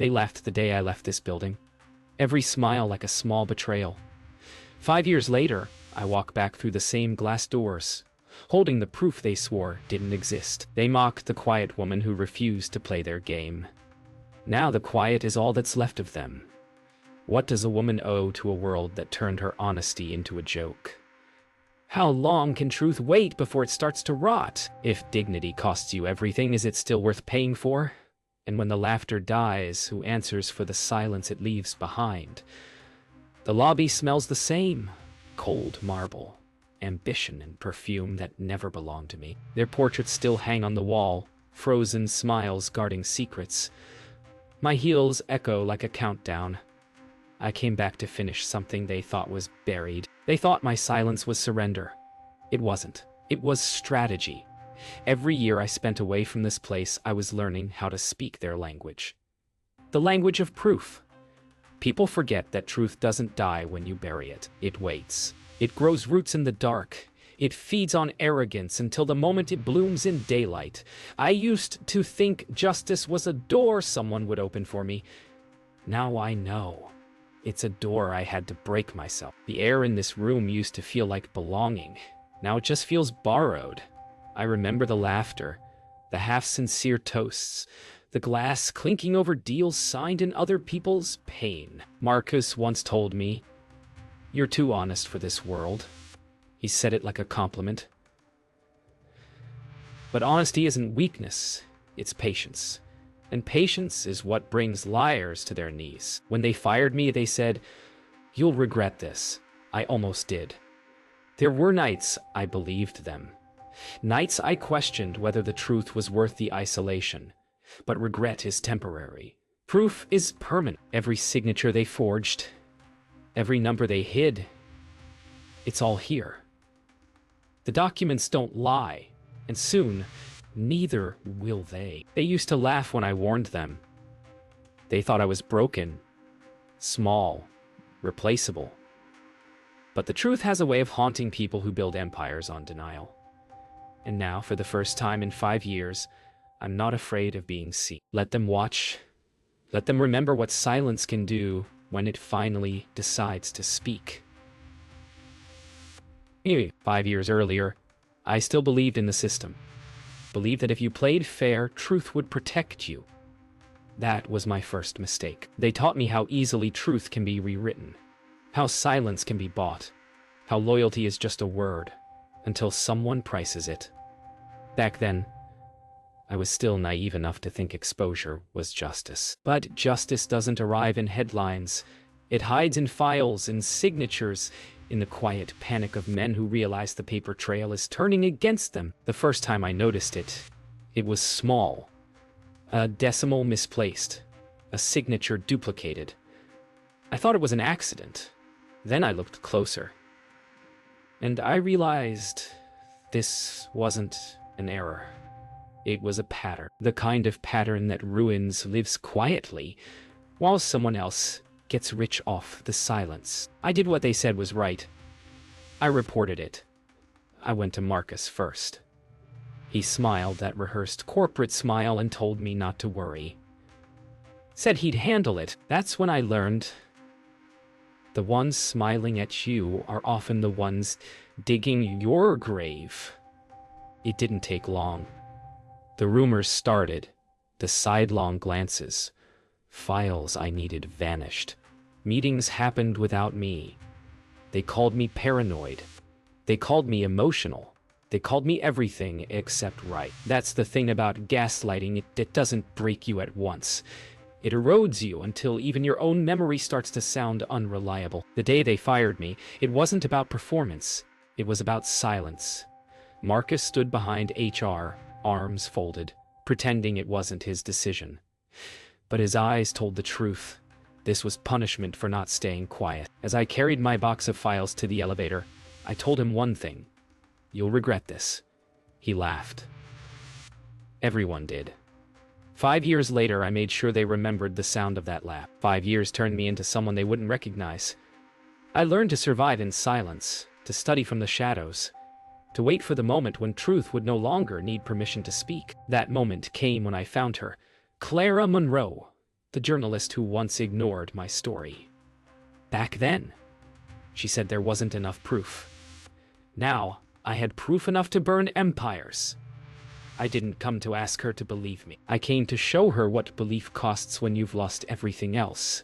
They laughed the day I left this building. Every smile like a small betrayal. 5 years later, I walk back through the same glass doors, holding the proof they swore didn't exist. They mocked the quiet woman who refused to play their game. Now the quiet is all that's left of them. What does a woman owe to a world that turned her honesty into a joke? How long can truth wait before it starts to rot? If dignity costs you everything, is it still worth paying for? And when the laughter dies, who answers for the silence it leaves behind? The lobby smells the same. Cold marble, ambition and perfume that never belonged to me. Their portraits still hang on the wall, frozen smiles guarding secrets. My heels echo like a countdown. I came back to finish something they thought was buried. They thought my silence was surrender. It wasn't. It was strategy. Every year I spent away from this place, I was learning how to speak their language. The language of proof. People forget that truth doesn't die when you bury it. It waits. It grows roots in the dark. It feeds on arrogance until the moment it blooms in daylight. I used to think justice was a door someone would open for me. Now I know. It's a door I had to break myself. The air in this room used to feel like belonging. Now it just feels borrowed. I remember the laughter, the half-sincere toasts, the glass clinking over deals signed in other people's pain. Marcus once told me, "You're too honest for this world." He said it like a compliment. But honesty isn't weakness, it's patience. And patience is what brings liars to their knees. When they fired me, they said, "You'll regret this." I almost did. There were nights I believed them. Nights I questioned whether the truth was worth the isolation. But regret is temporary. Proof is permanent. Every signature they forged, every number they hid, it's all here. The documents don't lie, and soon, neither will they. They used to laugh when I warned them. They thought I was broken, small, replaceable. But the truth has a way of haunting people who build empires on denial. And now, for the first time in 5 years, I'm not afraid of being seen. Let them watch. Let them remember what silence can do when it finally decides to speak. 5 years earlier, I still believed in the system. Believed that if you played fair, truth would protect you. That was my first mistake. They taught me how easily truth can be rewritten, how silence can be bought, how loyalty is just a word, until someone prices it. Back then, I was still naive enough to think exposure was justice. But justice doesn't arrive in headlines. It hides in files, in signatures, in the quiet panic of men who realize the paper trail is turning against them. The first time I noticed it, it was small. A decimal misplaced. A signature duplicated. I thought it was an accident. Then I looked closer. And I realized this wasn't an error. It was a pattern. The kind of pattern that ruins lives quietly, while someone else gets rich off the silence. I did what they said was right. I reported it. I went to Marcus first. He smiled that rehearsed corporate smile and told me not to worry. Said he'd handle it. That's when I learned the ones smiling at you are often the ones digging your grave. It didn't take long. The rumors started, the sidelong glances. Files I needed vanished. Meetings happened without me. They called me paranoid. They called me emotional. They called me everything except right. That's the thing about gaslighting, it doesn't break you at once. It erodes you until even your own memory starts to sound unreliable. The day they fired me, it wasn't about performance. It was about silence. Marcus stood behind HR, arms folded, pretending it wasn't his decision. But his eyes told the truth. This was punishment for not staying quiet. As I carried my box of files to the elevator, I told him one thing. "You'll regret this." He laughed. Everyone did. 5 years later, I made sure they remembered the sound of that laugh. 5 years turned me into someone they wouldn't recognize. I learned to survive in silence, to study from the shadows, to wait for the moment when truth would no longer need permission to speak. That moment came when I found her, Clara Monroe, the journalist who once ignored my story. Back then, she said there wasn't enough proof. Now, I had proof enough to burn empires. I didn't come to ask her to believe me. I came to show her what belief costs when you've lost everything else.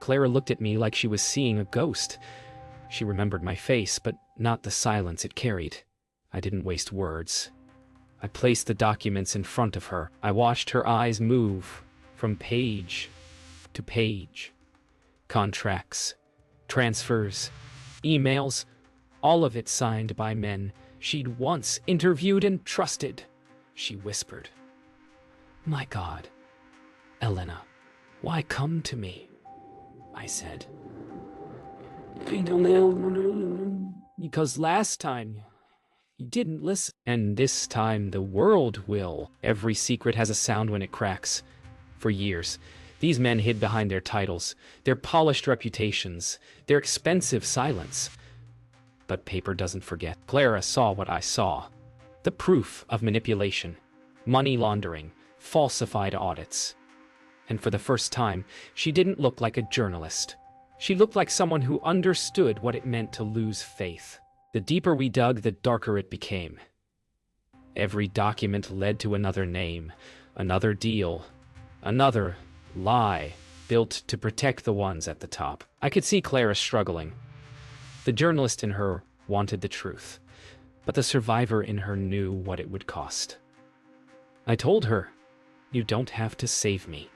Clara looked at me like she was seeing a ghost. She remembered my face, but not the silence it carried. I didn't waste words. I placed the documents in front of her. I watched her eyes move from page to page. Contracts, transfers, emails, all of it signed by men she'd once interviewed and trusted. She whispered, "My God, Elena, why come to me?" I said, "Because last time you didn't listen, and this time the world will. Every secret has a sound when it cracks." For years, these men hid behind their titles, their polished reputations, their expensive silence. But paper doesn't forget. Clara saw what I saw. The proof of manipulation, money laundering, falsified audits. And for the first time, she didn't look like a journalist. She looked like someone who understood what it meant to lose faith. The deeper we dug, the darker it became. Every document led to another name, another deal, another lie built to protect the ones at the top. I could see Clara struggling. The journalist in her wanted the truth, but the survivor in her knew what it would cost. I told her, "You don't have to save me.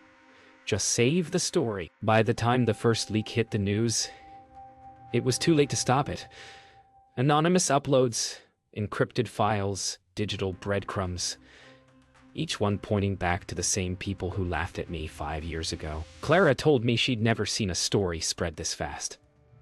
Just save the story." By the time the first leak hit the news, it was too late to stop it. Anonymous uploads, encrypted files, digital breadcrumbs, each one pointing back to the same people who laughed at me 5 years ago. Clara told me she'd never seen a story spread this fast.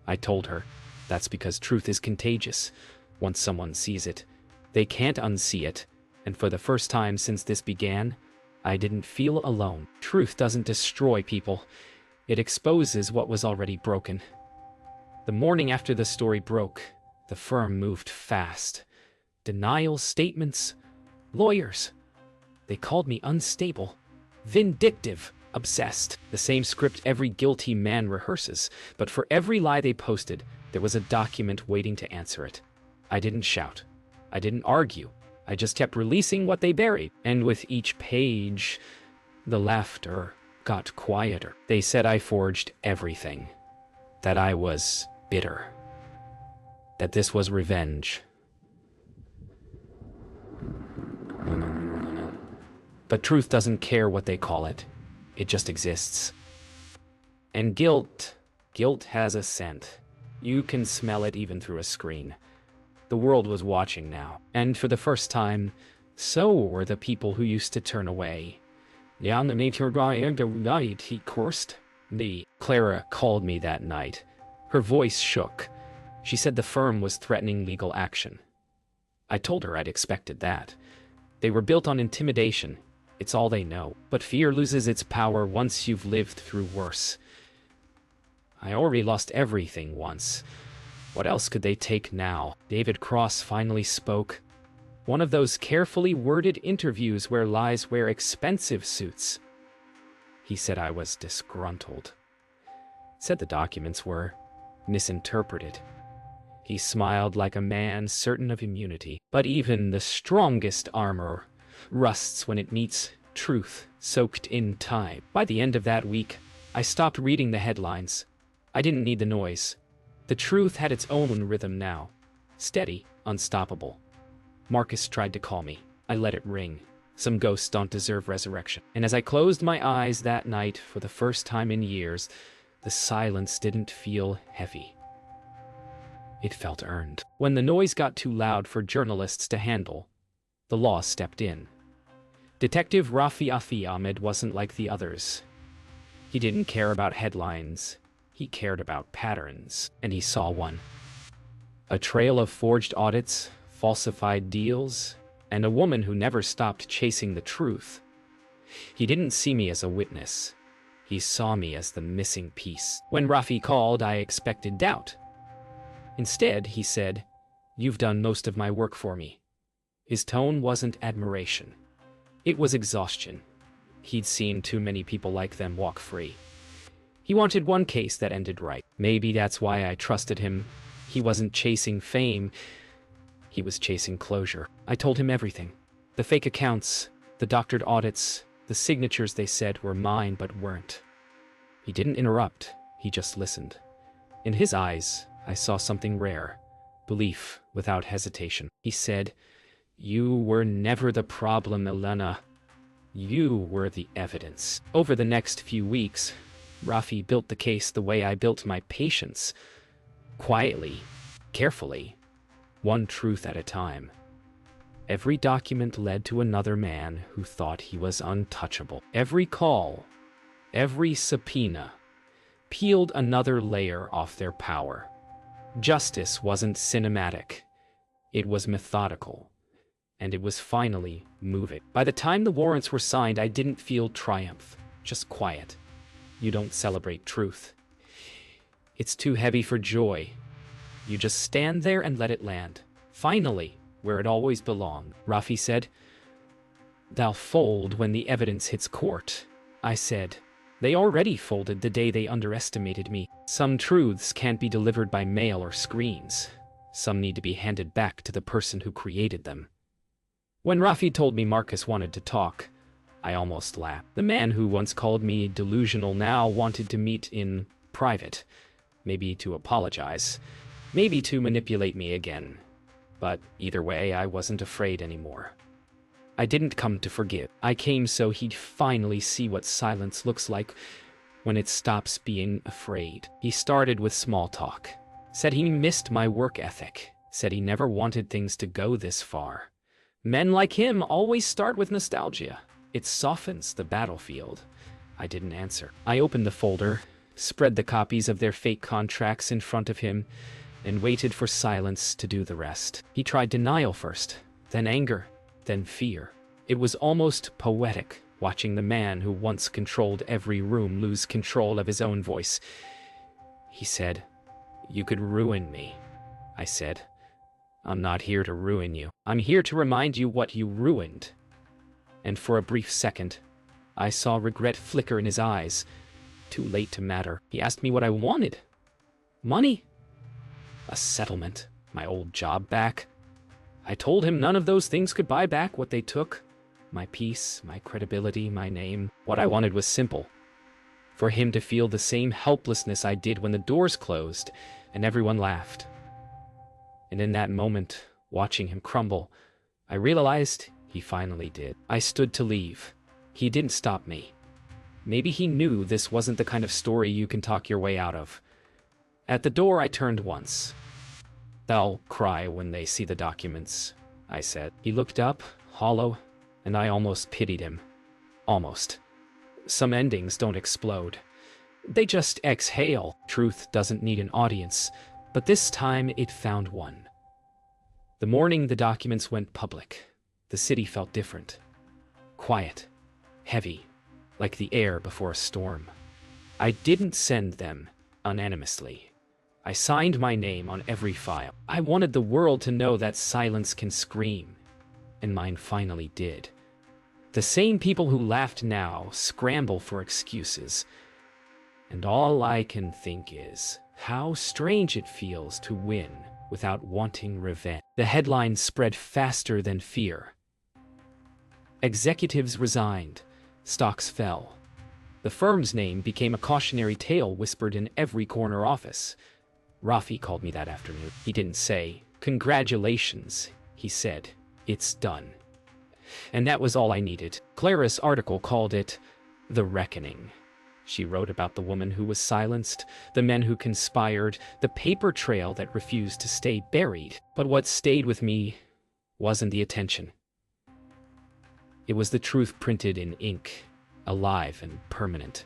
I told her, that's because truth is contagious. Once someone sees it, they can't unsee it, and for the first time since this began, I didn't feel alone. Truth doesn't destroy people. It exposes what was already broken. The morning after the story broke, the firm moved fast. Denial statements, lawyers. They called me unstable, vindictive, obsessed. The same script every guilty man rehearses, but for every lie they posted, there was a document waiting to answer it. I didn't shout. I didn't argue. I just kept releasing what they buried. And with each page, the laughter got quieter. They said I forged everything. That I was bitter. That this was revenge. But truth doesn't care what they call it. It just exists. And guilt has a scent. You can smell it even through a screen. The world was watching now, and for the first time, so were the people who used to turn away. He cursed me. Clara called me that night. Her voice shook. She said the firm was threatening legal action. I told her I'd expected that. They were built on intimidation. It's all they know. But fear loses its power once you've lived through worse. I already lost everything once. What else could they take now? David Cross finally spoke. One of those carefully worded interviews where lies wear expensive suits. He said I was disgruntled. Said the documents were misinterpreted. He smiled like a man certain of immunity. But even the strongest armor rusts when it meets truth soaked in time. By the end of that week, I stopped reading the headlines. I didn't need the noise. The truth had its own rhythm now. Steady, unstoppable. Marcus tried to call me. I let it ring. Some ghosts don't deserve resurrection. And as I closed my eyes that night for the first time in years, the silence didn't feel heavy. It felt earned. When the noise got too loud for journalists to handle, the law stepped in. Detective Rafi Ahmed wasn't like the others. He didn't care about headlines. He cared about patterns, and he saw one. A trail of forged audits, falsified deals, and a woman who never stopped chasing the truth. He didn't see me as a witness. He saw me as the missing piece. When Rafi called, I expected doubt. Instead, he said, "You've done most of my work for me." His tone wasn't admiration. It was exhaustion. He'd seen too many people like them walk free. He wanted one case that ended right. Maybe that's why I trusted him. He wasn't chasing fame. He was chasing closure. I told him everything. The fake accounts, the doctored audits, the signatures they said were mine but weren't. He didn't interrupt. He just listened. In his eyes, I saw something rare. Belief without hesitation. He said, "You were never the problem, Elena. You were the evidence." Over the next few weeks, Rafi built the case the way I built my patience. Quietly, carefully, one truth at a time. Every document led to another man who thought he was untouchable. Every call, every subpoena, peeled another layer off their power. Justice wasn't cinematic. It was methodical. And it was finally moving. By the time the warrants were signed, I didn't feel triumph, just quiet. You don't celebrate truth. It's too heavy for joy. You just stand there and let it land. Finally, where it always belonged. Rafi said, "They'll fold when the evidence hits court." I said, "They already folded the day they underestimated me." Some truths can't be delivered by mail or screens. Some need to be handed back to the person who created them. When Rafi told me Marcus wanted to talk, I almost laughed. The man who once called me delusional now wanted to meet in private. Maybe to apologize. Maybe to manipulate me again. But either way, I wasn't afraid anymore. I didn't come to forgive. I came so he'd finally see what silence looks like when it stops being afraid. He started with small talk. Said he missed my work ethic. Said he never wanted things to go this far. Men like him always start with nostalgia. It softens the battlefield. I didn't answer. I opened the folder, spread the copies of their fake contracts in front of him, and waited for silence to do the rest. He tried denial first, then anger, then fear. It was almost poetic, watching the man who once controlled every room lose control of his own voice. He said, "You could ruin me." I said, "I'm not here to ruin you. I'm here to remind you what you ruined." And for a brief second, I saw regret flicker in his eyes. Too late to matter. He asked me what I wanted. Money? A settlement? My old job back? I told him none of those things could buy back what they took. My peace, my credibility, my name. What I wanted was simple. For him to feel the same helplessness I did when the doors closed and everyone laughed. And in that moment, watching him crumble, I realized he finally did. I stood to leave. He didn't stop me. Maybe he knew this wasn't the kind of story you can talk your way out of. At the door, I turned once. "They'll cry when they see the documents," I said. He looked up, hollow, and I almost pitied him. Almost. Some endings don't explode. They just exhale. Truth doesn't need an audience, but this time it found one. The morning the documents went public, the city felt different. Quiet. Heavy. Like the air before a storm. I didn't send them unanimously. I signed my name on every file. I wanted the world to know that silence can scream, and mine finally did. The same people who laughed now scramble for excuses, and all I can think is how strange it feels to win without wanting revenge. The headlines spread faster than fear. Executives resigned. Stocks fell. The firm's name became a cautionary tale whispered in every corner office. Rafi called me that afternoon. He didn't say, "Congratulations." He said, "It's done." And that was all I needed. Clara's article called it The Reckoning. She wrote about the woman who was silenced, the men who conspired, the paper trail that refused to stay buried. But what stayed with me wasn't the attention. It was the truth printed in ink, alive and permanent.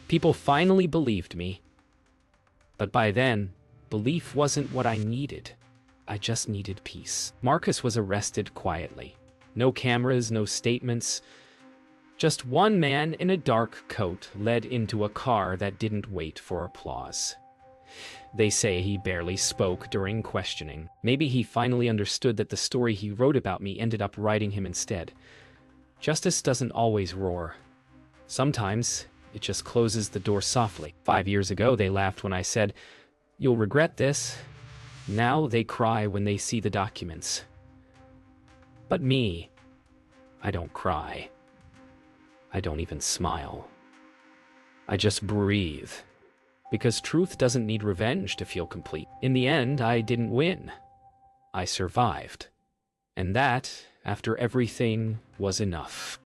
People finally believed me. But by then, belief wasn't what I needed. I just needed peace. Marcus was arrested quietly. No cameras, no statements. Just one man in a dark coat led into a car that didn't wait for applause. They say he barely spoke during questioning. Maybe he finally understood that the story he wrote about me ended up writing him instead. Justice doesn't always roar. Sometimes it just closes the door softly. 5 years ago, they laughed when I said, "You'll regret this." Now they cry when they see the documents. But me, I don't cry. I don't even smile. I just breathe. Because truth doesn't need revenge to feel complete. In the end, I didn't win. I survived. And that, after everything, was enough.